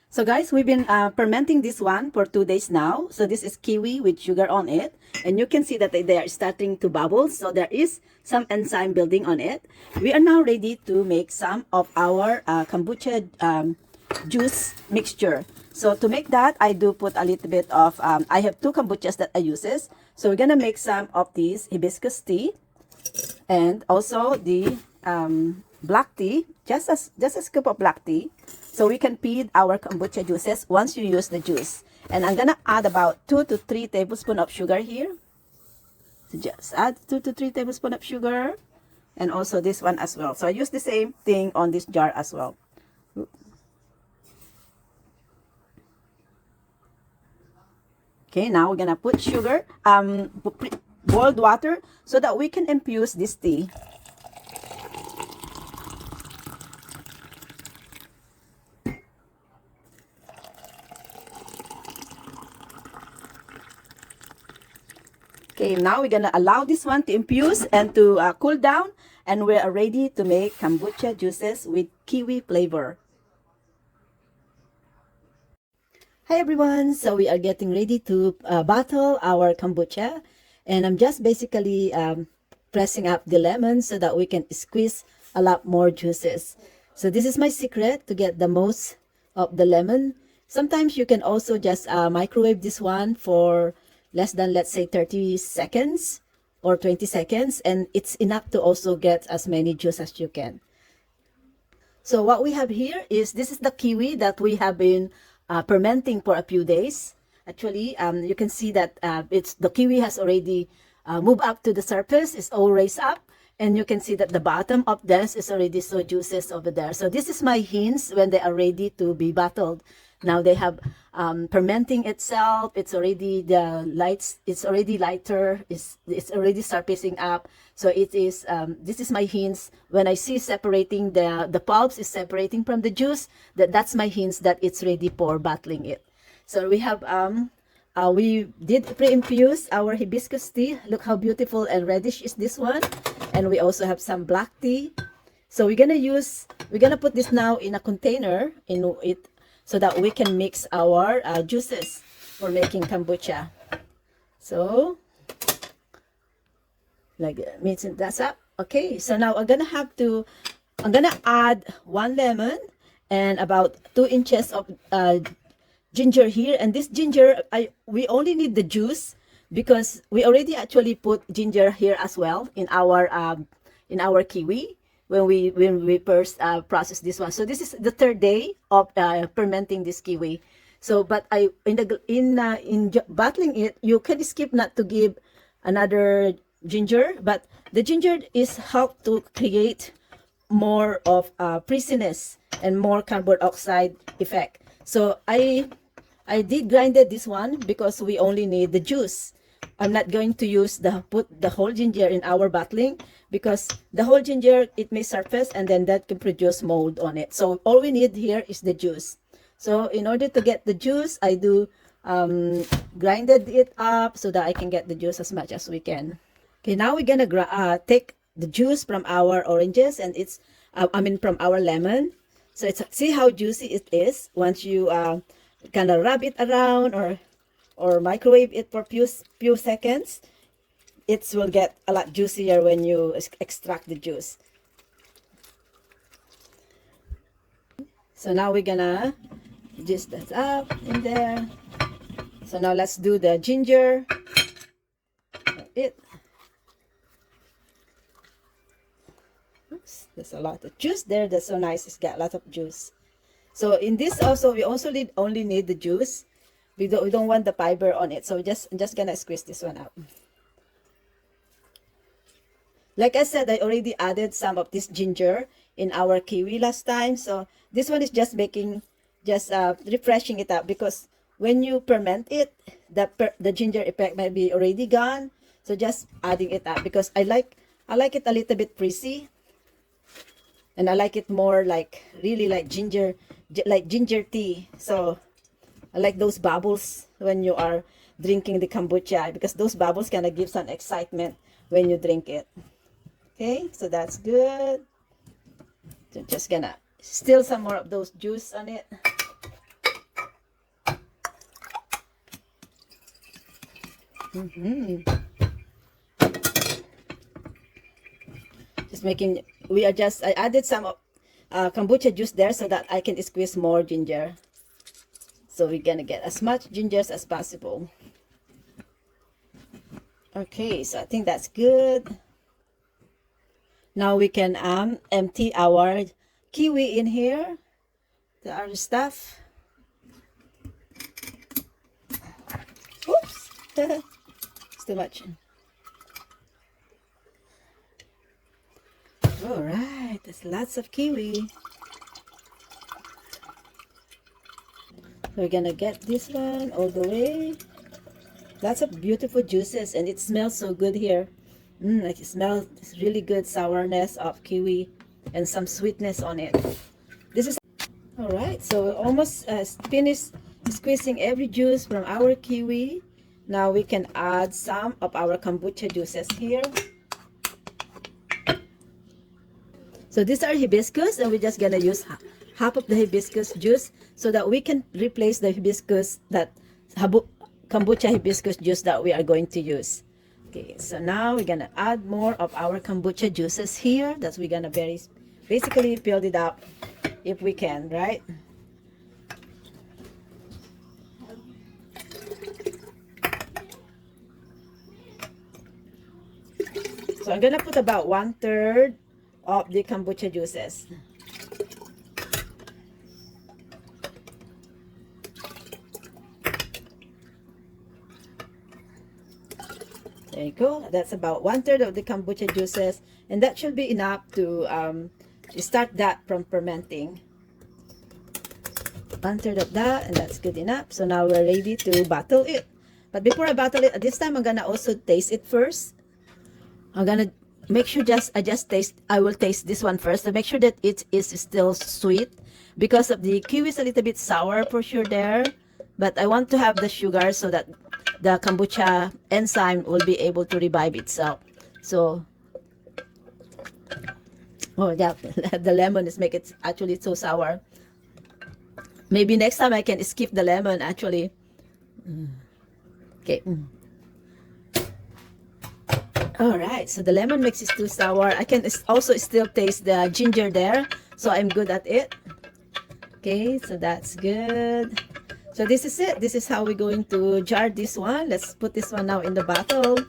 So guys, we've been fermenting this one for 2 days now. So this is kiwi with sugar on it. And you can see that they are starting to bubble. So there is some enzyme building on it. We are now ready to make some of our kombucha juice mixture. So to make that, I do put a little bit of, I have 2 kombuchas that I uses. So we're gonna make some of these hibiscus tea and also the black tea, just a scoop of black tea. So we can feed our kombucha juices once you use the juice. And I'm gonna add about 2 to 3 tablespoons of sugar here. So just add 2 to 3 tablespoons of sugar. And also this one as well. So I use the same thing on this jar as well. Okay, now we're gonna put sugar, boiled water, so that we can infuse this tea. Okay, now we're gonna allow this one to infuse and to cool down, and we are ready to make kombucha juices with kiwi flavor. Hi everyone, so we are getting ready to bottle our kombucha, and I'm just basically pressing up the lemon so that we can squeeze a lot more juices. So this is my secret to get the most of the lemon. Sometimes you can also just microwave this one for less than, let's say, 30 seconds or 20 seconds, and it's enough to also get as many juice as you can. So what we have here is, this is the kiwi that we have been fermenting for a few days. Actually, you can see that the kiwi has already moved up to the surface. It's all raised up, and you can see that the bottom of this is already so juices over there. So this is my hints when they are ready to be bottled. Now they have fermenting itself. It's already it's already lighter. It's already surfacing up. So it is. This is my hints when I see separating the pulps is separating from the juice. That's my hints that it's ready for bottling it. So we have we did pre-infuse our hibiscus tea. Look how beautiful and reddish is this one. And we also have some black tea. So we're gonna put this now in a container in it, so that we can mix our juices for making kombucha. So, like mixing that up. Okay, so now I'm gonna add 1 lemon and about 2 inches of ginger here. And this ginger, we only need the juice because we already actually put ginger here as well in our kiwi when we first process this one. So this is the 3rd day of fermenting this kiwi. So, but in bottling it, you can skip not to give another ginger, but the ginger is help to create more of frizziness and more carbon dioxide effect. So I did grinded this one because we only need the juice. I'm not going to put the whole ginger in our bottling, because the whole ginger, it may surface and then that can produce mold on it. So all we need here is the juice. So in order to get the juice, I do grinded it up so that I can get the juice as much as we can. Okay, now we're gonna take the juice from our oranges, and it's from our lemon. So see how juicy it is once you kind of rub it around or microwave it for few seconds. It will get a lot juicier when you extract the juice. So now we're gonna just that up in there. So now let's do the ginger. Oops, there's a lot of juice there. That's so nice. It's got a lot of juice. So in this also, we also only need the juice. We don't want the fiber on it. So I'm just gonna squeeze this one out. Like I said, I already added some of this ginger in our kiwi last time. So this one is just refreshing it up, because when you ferment it, the ginger effect might be already gone. So just adding it up, because I like it a little bit frizzy, and I like it more like really like ginger tea. So I like those bubbles when you are drinking the kombucha, because those bubbles kind of give some excitement when you drink it. Okay, so that's good. So just gonna still some more of those juice on it. Mhm. Just making, I added some kombucha juice there so that I can squeeze more ginger. So we're gonna get as much ginger as possible. Okay, so I think that's good. Now we can empty our kiwi in here, the other stuff. Oops, it's too much. All right, there's lots of kiwi. We're gonna get this one all the way. Lots of beautiful juices, and it smells so good here. I can smell this really good sourness of kiwi and some sweetness on it. This is all right. So we're almost finished squeezing every juice from our kiwi. Now we can add some of our kombucha juices here. So these are hibiscus, and we're just gonna use half of the hibiscus juice so that we can replace the hibiscus kombucha hibiscus juice that we are going to use. Okay, so now we're gonna add more of our kombucha juices here. That's we're gonna basically build it up if we can, right? So I'm gonna put about 1/3 of the kombucha juices. There you go. That's about 1/3 of the kombucha juices, and that should be enough to start that from fermenting. 1/3 of that, and that's good enough. So now we're ready to bottle it. But before I bottle it, this time I'm gonna also taste it first. I'm gonna make sure I will taste this one first to make sure that it is still sweet, because of the kiwi is a little bit sour for sure there, but I want to have the sugar so that the kombucha enzyme will be able to revive itself. So, oh yeah, the lemon is make it actually so sour. Maybe next time I can skip the lemon actually. Okay. All right, so the lemon makes it too sour. I can also still taste the ginger there, so I'm good at it. Okay, so that's good. So this is it. This is how we're going to jar this one. Let's put this one now in the bottle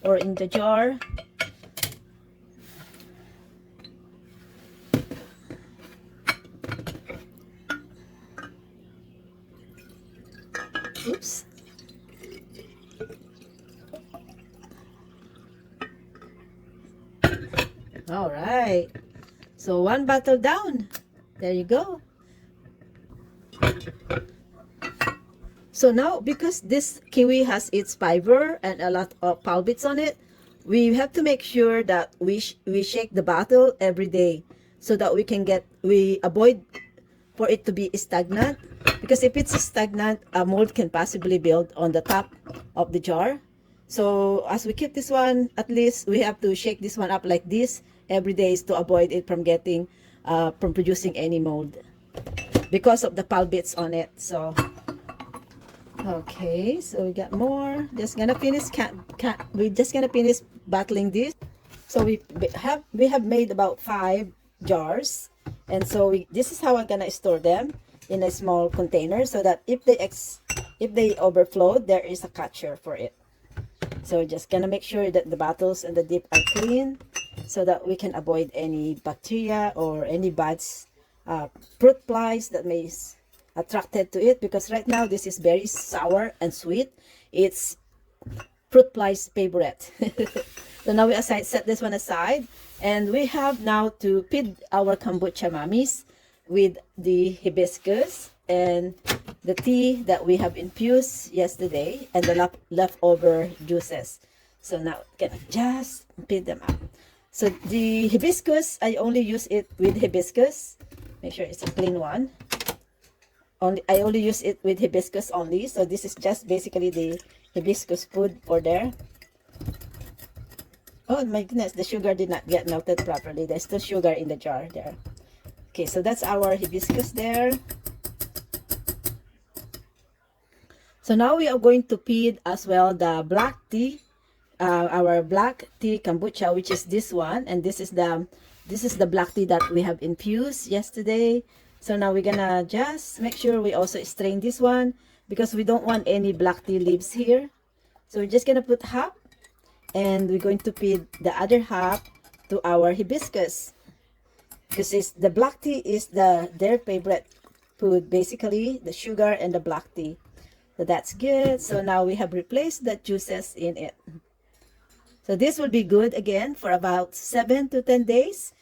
or in the jar. Oops. All right. So one bottle down. There you go. So now, because this kiwi has its fiber and a lot of pulpits on it, we have to make sure that we shake the bottle every day so that we avoid for it to be stagnant. Because if it's stagnant, a mold can possibly build on the top of the jar. So as we keep this one, at least we have to shake this one up like this every day to avoid it from from producing any mold because of the pulpits on it. So okay, so we got more. Just gonna finish. We're just gonna finish bottling this. So we have made about 5 jars, and so this is how I'm gonna store them in a small container so that if they overflow, there is a catcher for it. So just gonna make sure that the bottles and the dip are clean so that we can avoid any bacteria or any bad fruit flies that may attracted to it, because right now this is very sour and sweet. It's fruit flies favorite. So now we set this one aside, and we have now to feed our kombucha mummies with the hibiscus and the tea that we have infused yesterday and the leftover juices. So now can just feed them up. So the hibiscus, I only use it with hibiscus. Make sure it's a clean one. I only use it with hibiscus only. So this is just basically the hibiscus food for there. Oh my goodness, the sugar did not get melted properly. There's still sugar in the jar there. Okay, so that's our hibiscus there. So now we are going to feed as well the black tea, our black tea kombucha, which is this one, and this is the black tea that we have infused yesterday. So now we're gonna just make sure we also strain this one because we don't want any black tea leaves here. So we're just gonna put half, and we're going to feed the other half to our hibiscus because the black tea is their favorite food, basically the sugar and the black tea. So that's good. So now we have replaced the juices in it. So this will be good again for about 7 to 10 days.